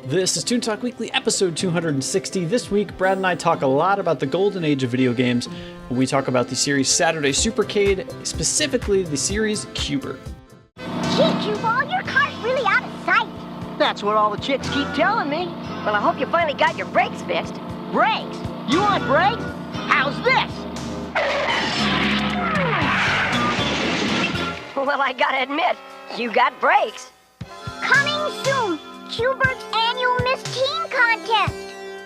This is Toon Talk Weekly, episode 260. This week, Brad and I talk a lot about the golden age of video games. We talk about the series Saturday Supercade, specifically the series Q Berg. Gee, Q-Ball, your car's really out of sight. That's what all the chicks keep telling me. Well, I hope you finally got your brakes fixed. Brakes? You want brakes? How's this? Well, I gotta admit, you got brakes. Coming soon, Q Berg's annual Miss Teen contest.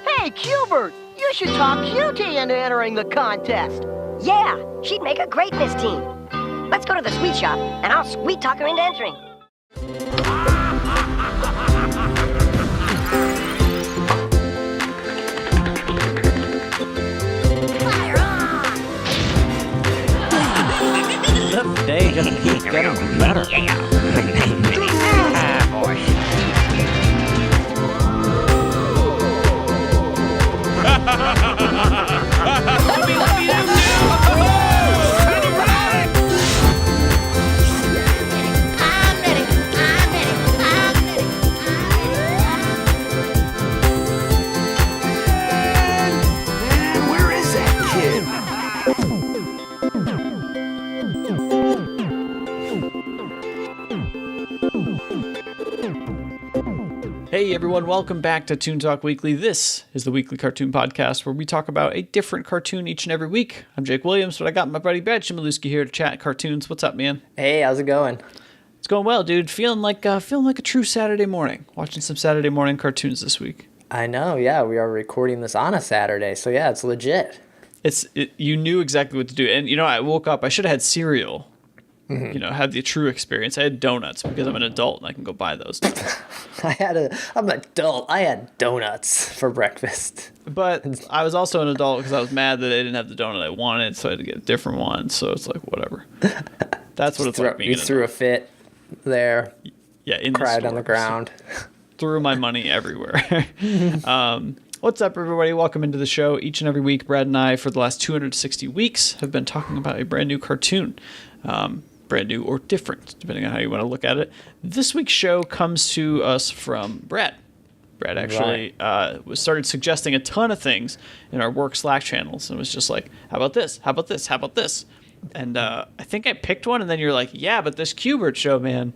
Hey, Q Berg, you should talk Cutie into entering the contest. Yeah, she'd make a great Miss Teen. Let's go to the sweet shop, and I'll sweet talk her into entering. Fire on! The day just keeps getting better. Boy. Where is that kid? Hey everyone, welcome back to Toon Talk Weekly. This is the weekly cartoon podcast where we talk about a different cartoon each and every week. I'm Jake Williams, but I got my buddy Brad Chmielewski here to chat cartoons. What's up, man? Hey, how's it going? It's going well, dude. Feeling like a true Saturday morning. Watching some Saturday morning cartoons this week. I know, yeah, we are recording this on a Saturday, so yeah, it's legit. You knew exactly what to do. And, I woke up, I should have had cereal. Mm-hmm. Had the true experience. I had donuts because I'm an adult and I can go buy those. I'm an adult. I had donuts for breakfast. But I was also an adult because I was mad that they didn't have the donut I wanted, so I had to get a different one. So it's like, whatever. That's what it's like being an adult. You threw a fit there. Yeah, cried on the ground. Threw my money everywhere. What's up, everybody? Welcome into the show. Each and every week, Brad and I, for the last 260 weeks, have been talking about a brand new cartoon. Brand new or different, depending on how you want to look at it. This week's show comes to us from Brad. Brad actually started suggesting a ton of things in our work Slack channels and was just like, how about this? How about this? How about this? And I think I picked one, and then you're like, yeah, but this Q Berg show, man.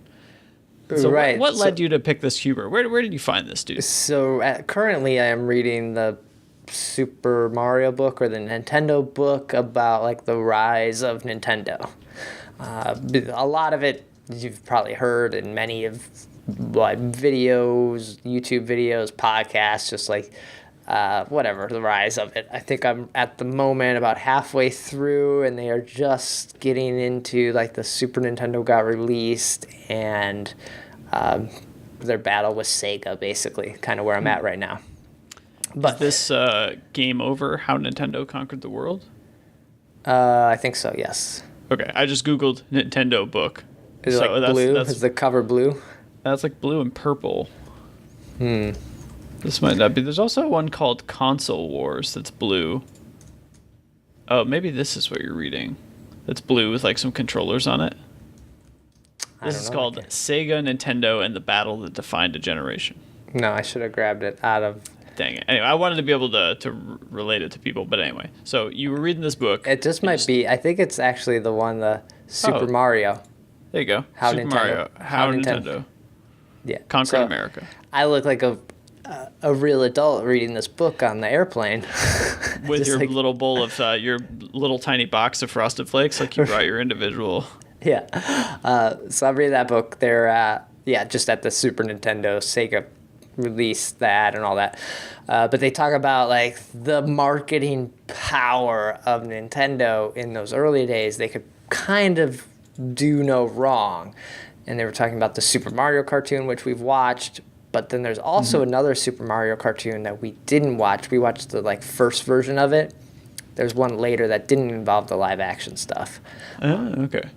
So right. what led you to pick this Q Berg? Where did you find this, dude? So currently I am reading the Super Mario book or the Nintendo book about like the rise of Nintendo. A lot of it you've probably heard in many of videos, YouTube videos, podcasts, just like whatever, the rise of it. I think I'm at the moment about halfway through, and they are just getting into like the Super Nintendo got released and their battle with Sega, basically, kind of where I'm at right now. But is this game over, How Nintendo Conquered the World? I think so, yes. Okay, I just Googled Nintendo book. Is it like blue? Is the cover blue? That's like blue and purple. This might not be. There's also one called Console Wars that's blue. Oh, maybe this is what you're reading. That's blue with like some controllers on it. This is called Sega, Nintendo, and the Battle That Defined a Generation. No, I should have grabbed it out of... Dang it. Anyway, I wanted to be able to relate it to people, but anyway. So you were reading this book. It just might be. I think it's actually the one, the Super Mario. There you go. How Super Nintendo. Mario. How Nintendo. Yeah. Conquered America. I look like a real adult reading this book on the airplane. With your little bowl of, your little tiny box of Frosted Flakes, like you brought your individual. Yeah. So I'm reading that book. They're, just at the Super Nintendo, Sega released that and all that. But they talk about like the marketing power of Nintendo in those early days. They could kind of do no wrong. And they were talking about the Super Mario cartoon, which we've watched. But then there's also another Super Mario cartoon that we didn't watch. We watched the first version of it. There's one later that didn't involve the live action stuff. Oh, okay.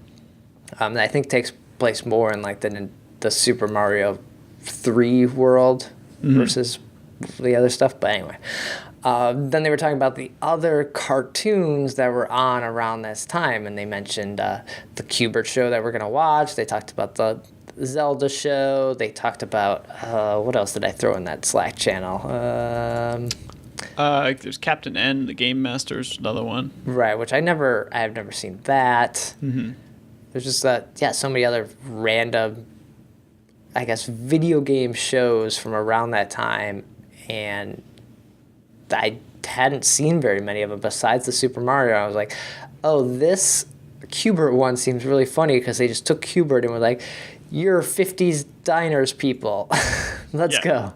That I think takes place more in like the Super Mario 3 world versus the other stuff. But anyway, then they were talking about the other cartoons that were on around this time, and they mentioned the Q Berg show that we're going to watch. They talked about the Zelda show. They talked about what else did I throw in that Slack channel? There's Captain N, the Game Master's another one. Right, which I've never seen that. Mm-hmm. There's just so many other random, I guess, video game shows from around that time, and I hadn't seen very many of them besides the Super Mario. I was like, oh, this Q Bert one seems really funny because they just took Q Bert and were like, you're 50s diners people. Let's go.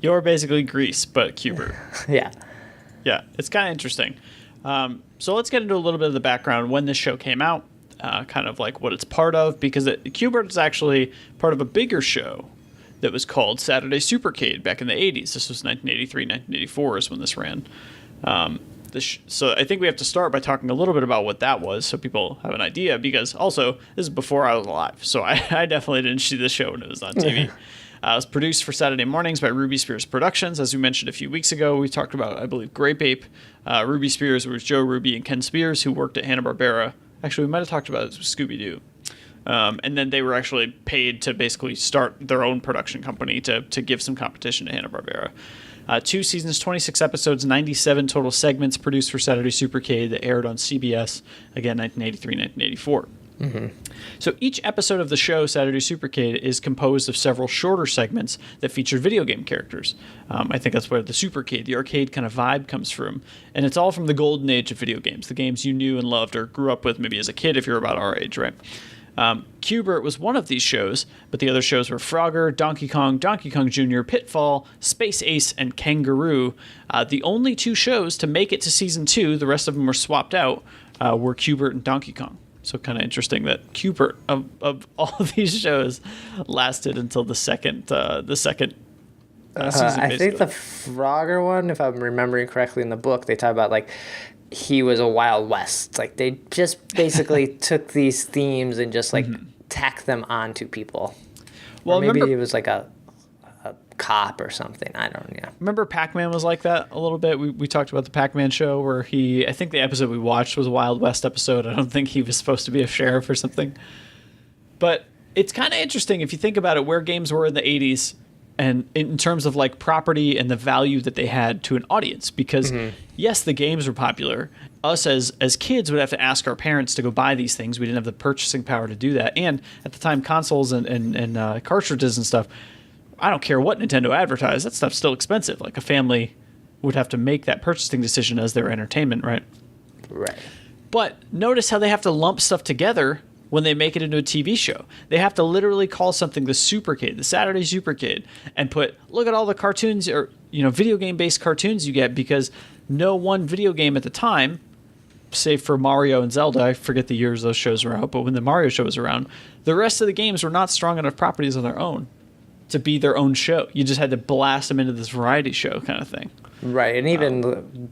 You're basically Grease, but Q Bert. Yeah. Yeah, it's kind of interesting. So let's get into a little bit of the background when this show came out, kind of like what it's part of, because Q Bert is actually part of a bigger show that was called Saturday Supercade back in the 80s. This was 1983, 1984 is when this ran. So I think we have to start by talking a little bit about what that was so people have an idea, because also this is before I was alive, so I definitely didn't see this show when it was on TV. It was produced for Saturday mornings by Ruby Spears Productions. As we mentioned a few weeks ago, we talked about, I believe, Grape Ape. Ruby Spears was Joe Ruby and Ken Spears, who worked at Hanna-Barbera. Actually, we might have talked about Scooby-Doo. And then they were actually paid to basically start their own production company to give some competition to Hanna-Barbera. 2 seasons, 26 episodes, 97 total segments produced for Saturday Supercade that aired on CBS, again, 1983, 1984. Mm-hmm. So each episode of the show, Saturday Supercade, is composed of several shorter segments that feature video game characters. I think that's where the Supercade, the arcade kind of vibe comes from. And it's all from the golden age of video games, the games you knew and loved or grew up with maybe as a kid if you're about our age, right? Q Bert was one of these shows, but the other shows were Frogger, Donkey Kong Jr., Pitfall, Space Ace, and Kangaroo. The only 2 shows to make it to season 2, the rest of them were swapped out, were Q Bert and Donkey Kong. So kind of interesting that Q Bert of all of these shows lasted until the second season. I think the Frogger one, if I'm remembering correctly in the book, they talk about like he was a Wild West. Like they just basically took these themes and just like tacked them onto people. Well, or maybe it was like a cop or something. I don't know. Remember Pac-Man was like that a little bit? We talked about the Pac-Man show where I think the episode we watched was a Wild West episode. I don't think he was supposed to be a sheriff or something. But it's kind of interesting if you think about it, where games were in the 80s and in terms of like property and the value that they had to an audience, because yes, the games were popular. Us as kids would have to ask our parents to go buy these things. We didn't have the purchasing power to do that. And at the time, consoles and cartridges and stuff, I don't care what Nintendo advertised, that stuff's still expensive. Like a family would have to make that purchasing decision as their entertainment, right? Right. But notice how they have to lump stuff together when they make it into a TV show. They have to literally call something the Supercade, the Saturday Supercade, and look at all the cartoons or video game based cartoons you get, because no one video game at the time, save for Mario and Zelda, I forget the years those shows were out, but when the Mario show was around, the rest of the games were not strong enough properties on their own to be their own show. You just had to blast them into this variety show kind of thing. Right, and even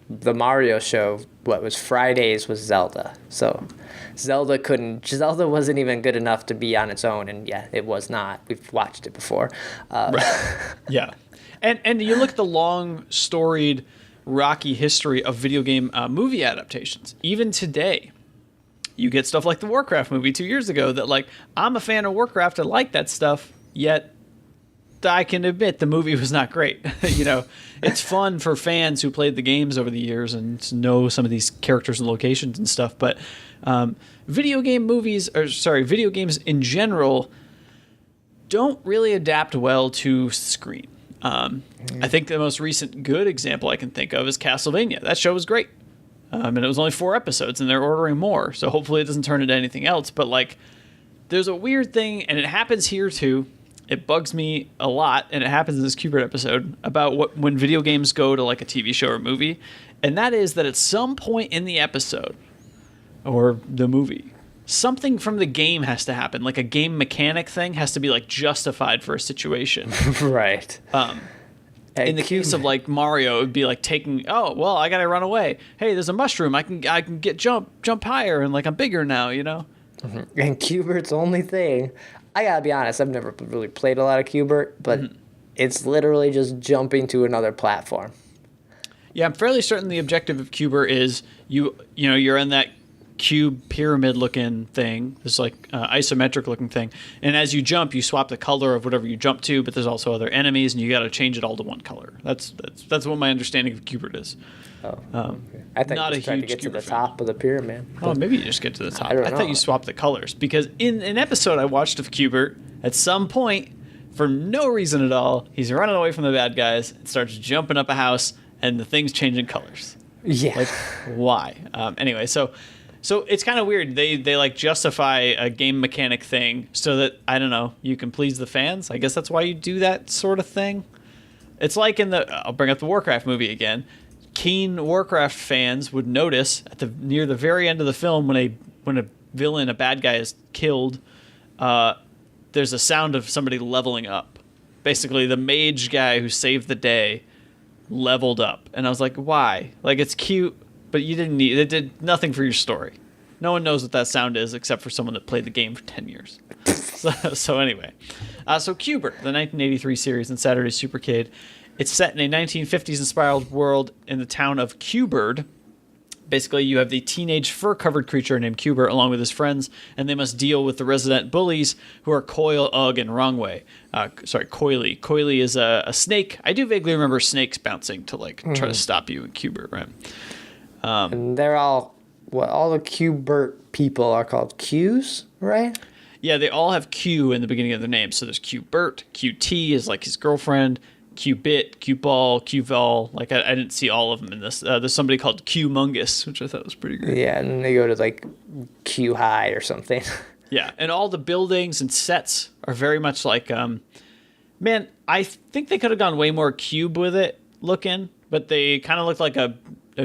the Mario show, what was Fridays was Zelda. So Zelda wasn't even good enough to be on its own, and yeah, it was not. We've watched it before. Right. Yeah. And you look at the long, storied, rocky history of video game movie adaptations. Even today, you get stuff like the Warcraft movie 2 years ago that, like, I'm a fan of Warcraft, I like that stuff, yet I can admit the movie was not great. It's fun for fans who played the games over the years and to know some of these characters and locations and stuff. But video games in general don't really adapt well to screen. I think the most recent good example I can think of is Castlevania. That show was great. And it was only 4 episodes, and they're ordering more. So hopefully it doesn't turn into anything else. But, like, there's a weird thing, and it happens here too. It bugs me a lot, and it happens in this Q Bert episode, about when video games go to like a TV show or movie, and that is that at some point in the episode or the movie, something from the game has to happen. Like a game mechanic thing has to be like justified for a situation. Right. In the case of like Mario, it would be like I gotta run away. Hey, there's a mushroom. I can get jump higher, and like I'm bigger now. And Q Bert's only thing, I gotta be honest, I've never really played a lot of Q Bert, but it's literally just jumping to another platform. Yeah, I'm fairly certain the objective of Q Bert is you're in that cube pyramid looking thing, this like isometric looking thing, and as you jump, you swap the color of whatever you jump to, but there's also other enemies, and you got to change it all to one color. That's what my understanding of Q Bert is. Oh, okay. I thought not you a just tried to huge get to the Q-Bert top of the pyramid. Oh, maybe you just get to the top. I don't I know. thought you swapped the colors, because in an episode I watched of Q Bert, at some point, for no reason at all, he's running away from the bad guys and starts jumping up a house, and the thing's changing colors. Yeah. Like, why? Anyway, so it's kind of weird. They like justify a game mechanic thing so that, I don't know, you can please the fans. I guess that's why you do that sort of thing. It's like in I'll bring up the Warcraft movie again. Keen Warcraft fans would notice near the very end of the film when a villain, a bad guy, is killed, there's a sound of somebody leveling up. Basically, the mage guy who saved the day leveled up, and I was like, why? Like, it's cute, but you didn't need it. Did nothing for your story. No one knows what that sound is except for someone that played the game for 10 years. So anyway, so Q Bert, the 1983 series in Saturday's Supercade. It's set in a 1950s inspired world in the town of Q Berg. Basically, you have the teenage fur-covered creature named Q Bert along with his friends, and they must deal with the resident bullies who are Coil, Ugg, and Wrongway. Coily. Coily is a snake. I do vaguely remember snakes bouncing to try to stop you in Q Bert, right? And they're all the Q Bert people are called Qs, right? Yeah, they all have Q in the beginning of their names. So there's Q Bert, QT is like his girlfriend, Q-Bit, Q-Ball, Q-Vol. Like, I didn't see all of them in this. There's somebody called Q-Mungus, which I thought was pretty great. Yeah, and they go to, like, Q-High or something. Yeah, and all the buildings and sets are very much like, man, I think they could have gone way more cube with it looking, but they kind of look like a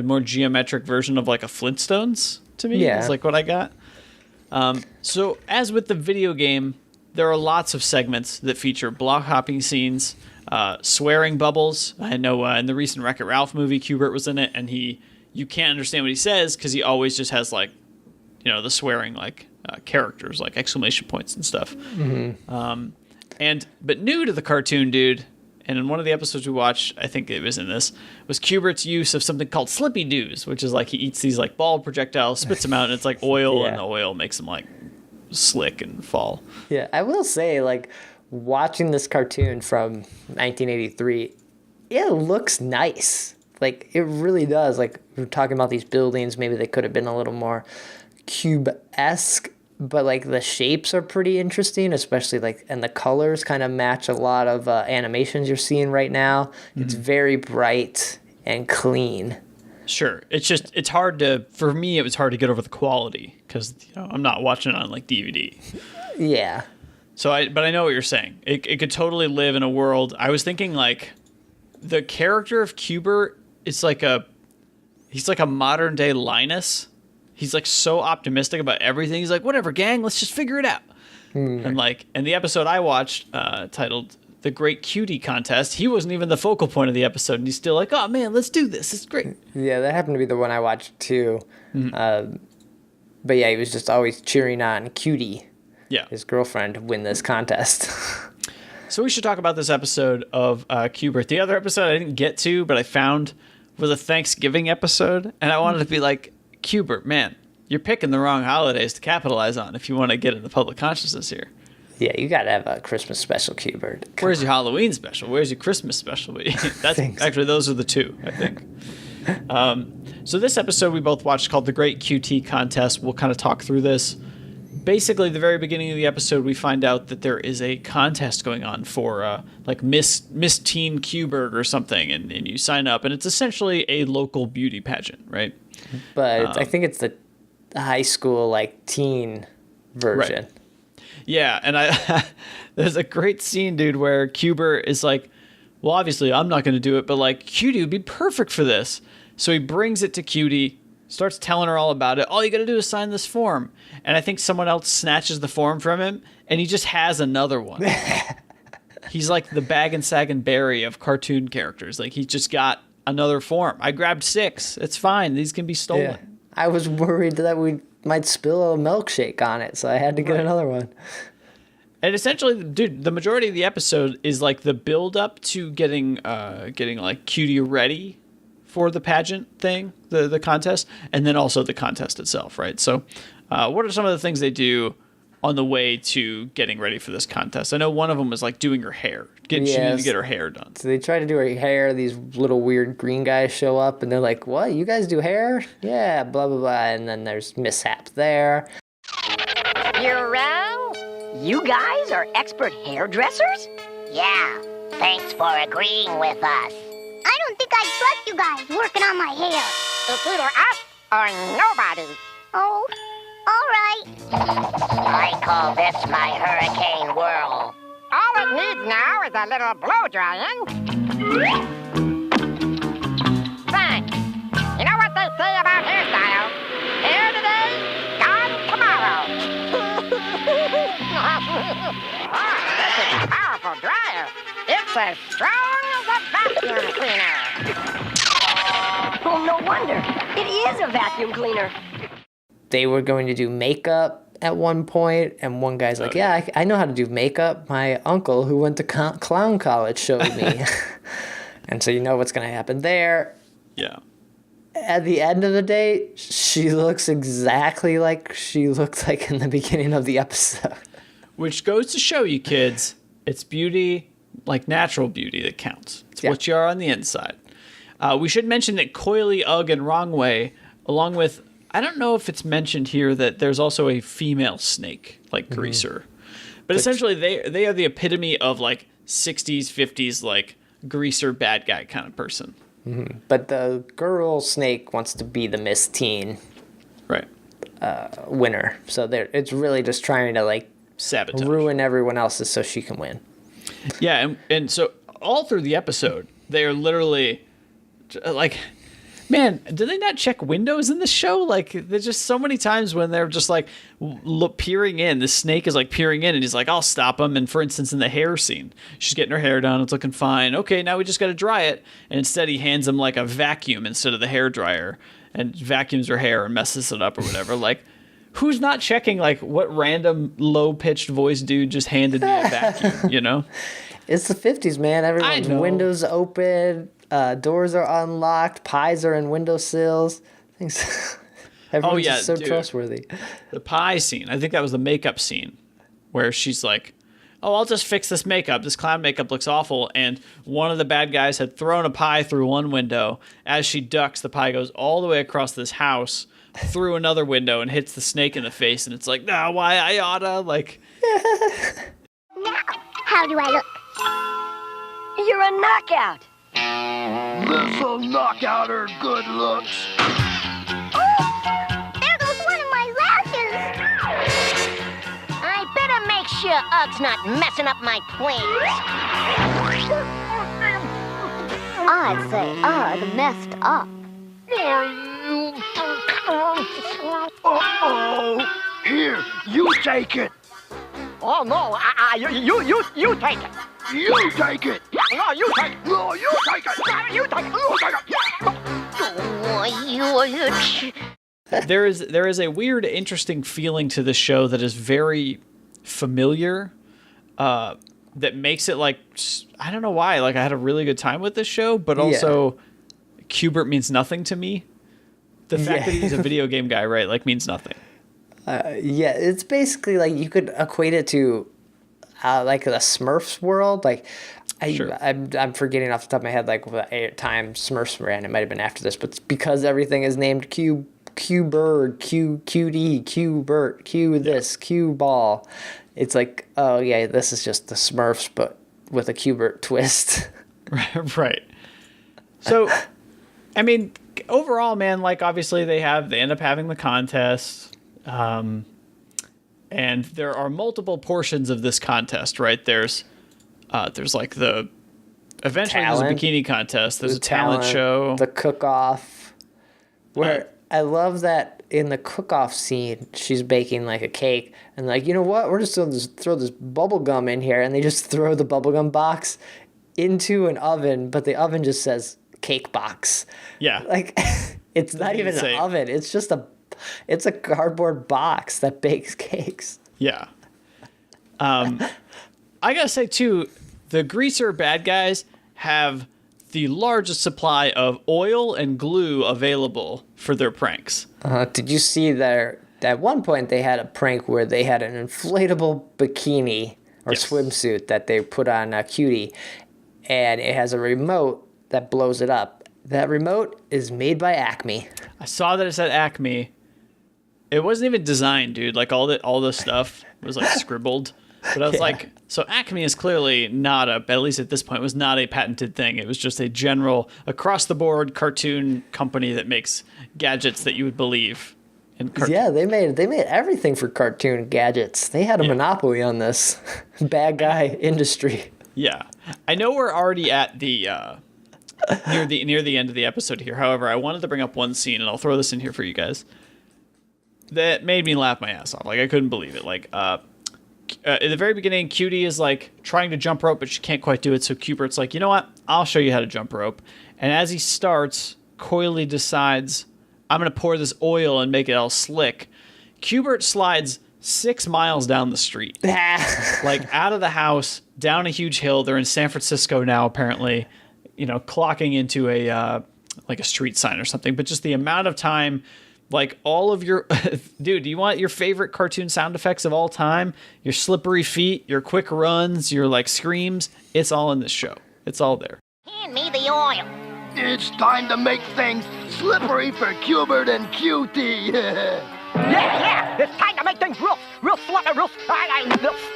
more geometric version of, like, a Flintstones to me. Yeah. Is like what I got. So, as with the video game, there are lots of segments that feature block hopping scenes, swearing bubbles. I know in the recent Wreck-It Ralph movie, Q Bert was in it, and you can't understand what he says because he always just has the swearing characters like exclamation points and stuff. Mm-hmm. But new to the cartoon, dude, and in one of the episodes we watched, I think it was in this, was Q Bert's use of something called Slippy Doos, which is like he eats these like ball projectiles, spits them out, and it's like oil, Yeah. and the oil makes them like slick and fall. Yeah, I will say, like, watching this cartoon from 1983, it looks nice. Like, it really does. Like, we're talking about these buildings. Maybe they could have been a little more cube-esque, but, like, the shapes are pretty interesting, especially, like, and the colors kind of match a lot of animations you're seeing right now. Mm-hmm. It's very bright and clean. Sure. It's hard for me, it was hard to get over the quality because, I'm not watching it on, like, DVD. Yeah. But I know what you're saying. It could totally live in a world. I was thinking, like, the character of Q Bert is he's like a modern day Linus. He's like so optimistic about everything. He's like, whatever, gang, let's just figure it out. And the episode I watched, titled The Great Cutie Contest, he wasn't even the focal point of the episode, and he's still like, oh man, let's do this. It's great. Yeah, that happened to be the one I watched too. Mm-hmm. But yeah, he was just always cheering on Cutie. Yeah. His girlfriend win this contest. So we should talk about this episode of Q Bert. The other episode I didn't get to, but I found was a Thanksgiving episode, and I wanted to be like, Q Bert, man, you're picking the wrong holidays to capitalize on if you want to get in the public consciousness here. Yeah, you got to have a Christmas special, Q Bert. Where's your Halloween special? Where's your Christmas special? That's actually, those are the two, I think. So this episode we both watched called The Great QT Contest. We'll kind of talk through this. Basically, the very beginning of the episode, we find out that there is a contest going on for like Miss Teen Q Berg or something, and you sign up, and it's essentially a local beauty pageant, right? But I think it's the high school, like, teen version. Right. Yeah, and there's a great scene, dude, where Q Bert is like, well, obviously I'm not going to do it, but like Cutie would be perfect for this. So he brings it to Cutie, starts telling her all about it. All you got to do is sign this form. And I think someone else snatches the form from him, and he just has another one. He's like the Bag and Sag and Barry of cartoon characters. Like, he's just got another form. I grabbed 6. It's fine. These can be stolen. Yeah. I was worried that we might spill a milkshake on it, so I had to get another one. And essentially, dude, the majority of the episode is like the build up to getting like Cutie ready for the pageant thing, the contest, and then also the contest itself, right? So what are some of the things they do on the way to getting ready for this contest? I know one of them was like doing her hair. She needed to get her hair done. So they try to do her hair. These little weird green guys show up, and they're like, what, you guys do hair? Yeah, blah, blah, blah. And then there's mishaps there. You're wrong. You guys are expert hairdressers? Yeah, thanks for agreeing with us. I don't think I'd trust you guys working on my hair. It's either us or nobody. Oh, all right. I call this my hurricane whirl. All it needs now is a little blow drying. Thanks. You know what they say about hairstyles? Hair today, gone tomorrow. This is a powerful dryer. It's as strong as a vacuum cleaner. Oh, no wonder. It is a vacuum cleaner. They were going to do makeup at one point, and one guy's like, yeah, I know how to do makeup. My uncle, who went to clown college, showed me. And so you know what's going to happen there. Yeah. At the end of the day, she looks exactly like she looked like in the beginning of the episode. Which goes to show you, kids, it's beauty, like natural beauty, that counts. It's what you are on the inside. We should mention that Coily, Ugg, and Wrongway, along with, I don't know if it's mentioned here that there's also a female snake, like Greaser. But essentially, they are the epitome of like 60s, 50s, like Greaser bad guy kind of person. Mm-hmm. But the girl snake wants to be the Miss Teen winner. So it's really just trying to like sabotage, ruin everyone else's so she can win. Yeah, and so all through the episode, they are literally like, man, do they not check windows in this show? Like, there's just so many times when they're just like peering in. The snake is like peering in, and he's like, I'll stop him. And for instance, in the hair scene, she's getting her hair done. It's looking fine. Okay, now we just got to dry it. And instead, he hands him like a vacuum instead of the hair dryer, and vacuums her hair and messes it up or whatever. Like, who's not checking like what random low-pitched voice dude just handed me a vacuum, you know? It's the 50s, man. Everyone's windows open. Doors are unlocked. Pies are in windowsills. Everyone's just so trustworthy. The pie scene. I think that was the makeup scene where she's like, oh, I'll just fix this makeup. This clown makeup looks awful. And one of the bad guys had thrown a pie through one window. As she ducks, the pie goes all the way across this house through another window and hits the snake in the face. And it's like, nah, why I oughta? Like. Now, how do I look? You're a knockout. This'll knock out her good looks. Oh, there goes one of my lashes. I better make sure Ugg's not messing up my plans. I'd say Ugg messed up. Uh-oh. Here, you take it. Oh, no, you take it. You take it. No, you take it. No, you take it. You take it. You take it. There is a weird, interesting feeling to the show that is very familiar, that makes it like, I don't know why, like I had a really good time with this show, but also Q Bert means nothing to me. The fact that he's a video game guy, right, like means nothing. Yeah, it's basically like you could equate it to like the Smurfs world. Like, I'm forgetting off the top of my head like what time Smurfs ran. It might have been after this, but because everything is named Q Berg, Cutie, Q Bert, Q this, Q ball. It's like, oh yeah, this is just the Smurfs, but with a Q Bert twist. Right. So, I mean, overall, man, like obviously they end up having the contest. And there are multiple portions of this contest, right? There's like there's a bikini contest. There's a talent show. The cook-off. Where I love that in the cook-off scene, she's baking like a cake. And like, you know what? We're just going to throw this bubble gum in here. And they just throw the bubblegum box into an oven. But the oven just says cake box. Yeah. Like, it's not even an oven. It's just it's a cardboard box that bakes cakes. Yeah. I gotta say too, the Greaser bad guys have the largest supply of oil and glue available for their pranks. Did you see that at one point they had a prank where they had an inflatable bikini or swimsuit that they put on Cutie, and it has a remote that blows it up. That remote is made by Acme. I saw that it said Acme. It wasn't even designed, dude. Like all the stuff was like scribbled. But I was like, so Acme is clearly not at least at this point, was not a patented thing. It was just a general across-the-board cartoon company that makes gadgets that you would believe in cartoon. Yeah, they made everything for cartoon gadgets. They had a monopoly on this bad guy industry. Yeah. I know we're already at the near the end of the episode here. However, I wanted to bring up one scene, and I'll throw this in here for you guys, that made me laugh my ass off. Like, I couldn't believe it. Like, at the very beginning, Cutie is like trying to jump rope, but she can't quite do it. So Q Bert's like, you know what? I'll show you how to jump rope. And as he starts, Coily decides, I'm going to pour this oil and make it all slick. Q Bert slides 6 miles down the street, like out of the house, down a huge hill. They're in San Francisco now, apparently, clocking into a street sign or something. But just the amount of time. Like all of your, dude, do you want your favorite cartoon sound effects of all time? Your slippery feet, your quick runs, your like screams. It's all in this show. It's all there. Hand me the oil. It's time to make things slippery for Q-Bert and Cutie. Yeah, it's time to make things real slippery,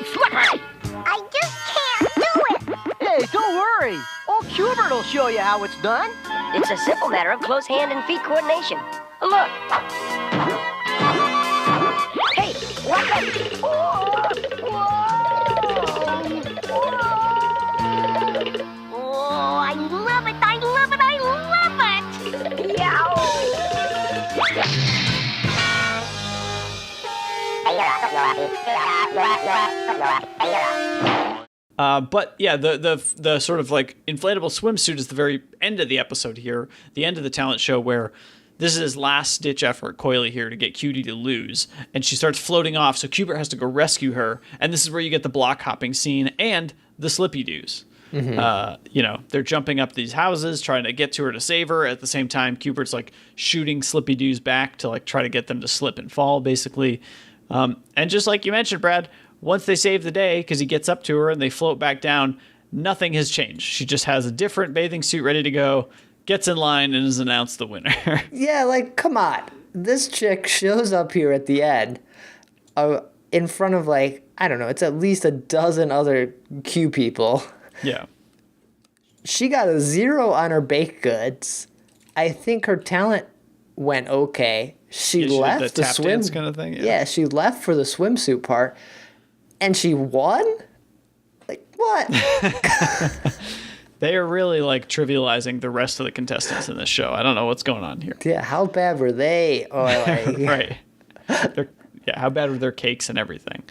slippery. I just can't do it. Hey, don't worry. Old Q-Bert will show you how it's done. It's a simple matter of close hand and feet coordination. Look. Hey, watch out. Oh, I love it, I love it, I love it. But yeah, the sort of like inflatable swimsuit is the very end of the episode here, the end of the talent show where this is his last ditch effort, Coily here, to get Cutie to lose. And she starts floating off, so Q Bert has to go rescue her. And this is where you get the block hopping scene and the slippy doos. Mm-hmm. They're jumping up these houses, trying to get to her to save her. At the same time, Q Bert's like shooting slippy doos back to like try to get them to slip and fall, basically. And just like you mentioned, Brad, once they save the day, because he gets up to her and they float back down, nothing has changed. She just has a different bathing suit ready to go, gets in line, and is announced the winner. Yeah, like, come on. This chick shows up here at the end in front of, like, I don't know, it's at least a dozen other Q people. Yeah. She got a 0 on her baked goods. I think her talent went okay. She left the swim dance kind of thing. Yeah, she left for the swimsuit part, and she won. Like what? They are really like trivializing the rest of the contestants in this show. I don't know what's going on here. Yeah, how bad were they? Or like, right. How bad were their cakes and everything?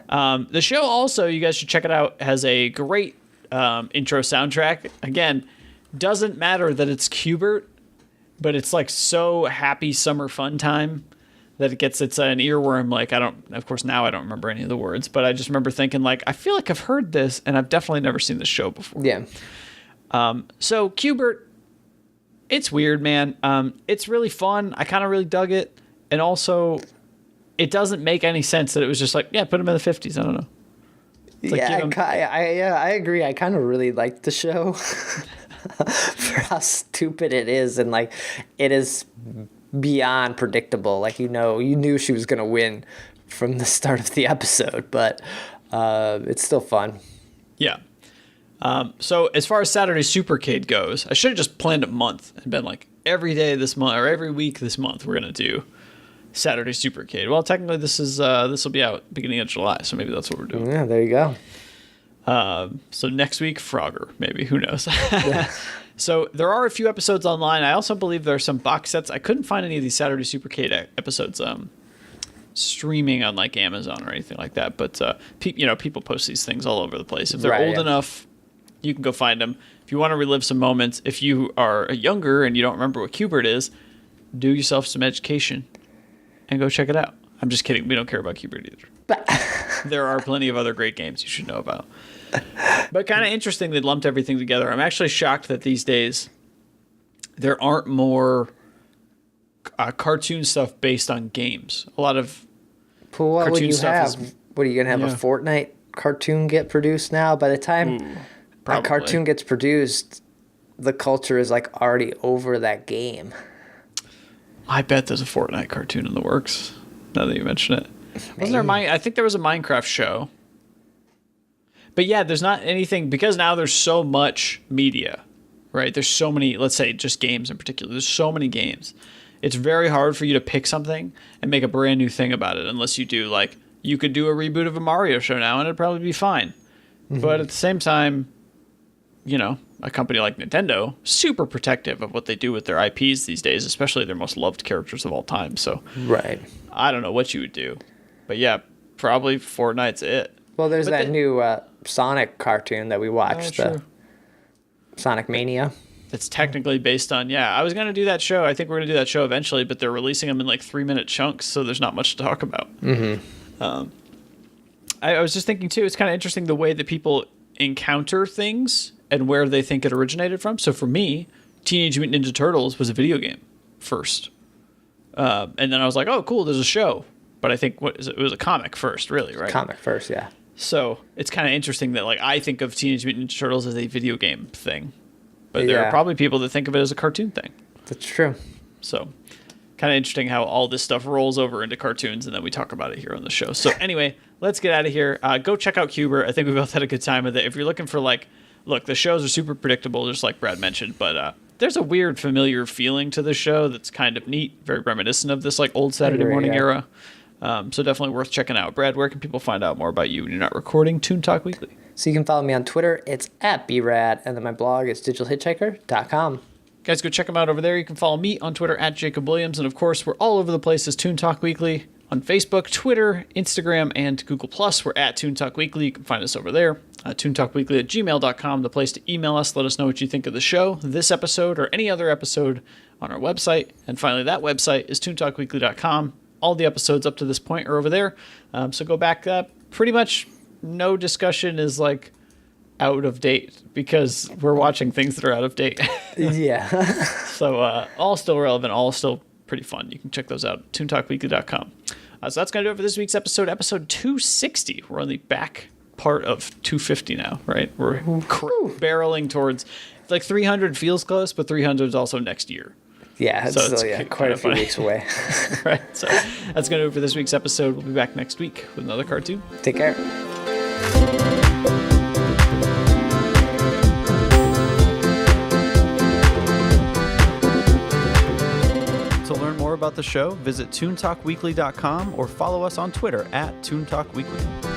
The show also, you guys should check it out, has a great intro soundtrack. Again, doesn't matter that it's Q Bert, but it's like so happy summer fun time that it's an earworm. Like of course now I don't remember any of the words, but I just remember thinking like, I feel like I've heard this and I've definitely never seen this show before. Yeah. So Q Bert, it's weird, man. It's really fun. I kind of really dug it. And also it doesn't make any sense that it was just like, yeah, put him in the 50s. I don't know. It's I agree. I kind of really liked the show for how stupid it is. And like, it is beyond predictable. Like, you knew she was going to win from the start of the episode, but it's still fun. Yeah. So as far as Saturday Supercade goes, I should have just planned a month and been like, every day this month or every week this month, we're going to do Saturday Supercade. Well, technically this will be out beginning of July, so maybe that's what we're doing. Yeah, there you go. So next week, Frogger, maybe, who knows? Yeah. So there are a few episodes online. I also believe there are some box sets. I couldn't find any of these Saturday Supercade episodes streaming on like Amazon or anything like that. But people post these things all over the place. If they're old enough, you can go find them. If you want to relive some moments, if you are younger and you don't remember what Q Bert is, do yourself some education and go check it out. I'm just kidding. We don't care about Q Bert either. There are plenty of other great games you should know about. But kind of interesting they lumped everything together. I'm actually shocked that these days there aren't more cartoon stuff based on games. A lot of Well, what would cartoon you stuff have? is- What are you gonna have Yeah. a Fortnite cartoon get produced now? By the time a probably. cartoon gets produced, the culture is like already over that game. I bet there's a Fortnite cartoon in the works. Now that you mention it, wasn't there? I think there was a Minecraft show. But yeah, there's not anything because now there's so much media, right? There's so many. Let's say just games in particular. There's so many games. It's very hard for you to pick something and make a brand new thing about it unless you do like you could do a reboot of a Mario show now and it'd probably be fine. But at the same time, you know, a company like Nintendo, super protective of what they do with their IPs these days, especially their most loved characters of all time. So Right. I don't know what you would do. But yeah, probably Fortnite's it. Well, there's But that the- new Sonic cartoon that we watched, Oh, the true. Sonic Mania. It's technically based on, yeah, I was going to do that show. I think we're going to do that show eventually, but they're releasing them in like 3-minute chunks, so there's not much to talk about. I was just thinking, too, it's kind of interesting the way that people encounter things and where they think it originated from. So for me, Teenage Mutant Ninja Turtles was a video game first. And then I was like, oh, cool, there's a show. But I think it was a comic first, really, right? Comic first, yeah. So it's kind of interesting that like I think of Teenage Mutant Ninja Turtles as a video game thing. But there Yeah. are probably people that think of it as a cartoon thing. That's true. So kind of interesting how all this stuff rolls over into cartoons and then we talk about it here on the show. So anyway, let's get out of here. Go check out Q Berg. I think we both had a good time with it. If you're looking for like, look, the shows are super predictable, just like Brad mentioned, but there's a weird familiar feeling to the show that's kind of neat, very reminiscent of this like old Saturday agree, morning yeah. era. So definitely worth checking out. Brad, where can people find out more about you when you're not recording Toon Talk Weekly? So you can follow me on Twitter. It's @brad, and then my blog is digitalhitchhiker.com. Guys, go check them out over there. You can follow me on Twitter @JacobWilliams. And of course, we're all over the place as Toon Talk Weekly on Facebook, Twitter, Instagram, and Google+. We're at Toon Talk Weekly. You can find us over there. ToonTalkWeekly@gmail.com, the place to email us. Let us know what you think of the show, this episode, or any other episode on our website. And finally, that website is ToonTalkWeekly.com. All the episodes up to this point are over there. So go back. Pretty much no discussion is like out of date because we're watching things that are out of date. Yeah. So all still relevant, all still pretty fun. You can check those out at ToonTalkWeekly.com. So that's going to do it for this week's episode 260. We're on the back part of 250 now, right? We're barreling towards, like 300 feels close, but 300 is also next year. Yeah, it's So still, it's yeah, kind quite a of few funny. weeks away. Right. So that's going to do it for this week's episode. We'll be back next week with another cartoon. Take care. To learn more about the show, visit ToonTalkWeekly.com or follow us on Twitter @ToonTalkWeekly.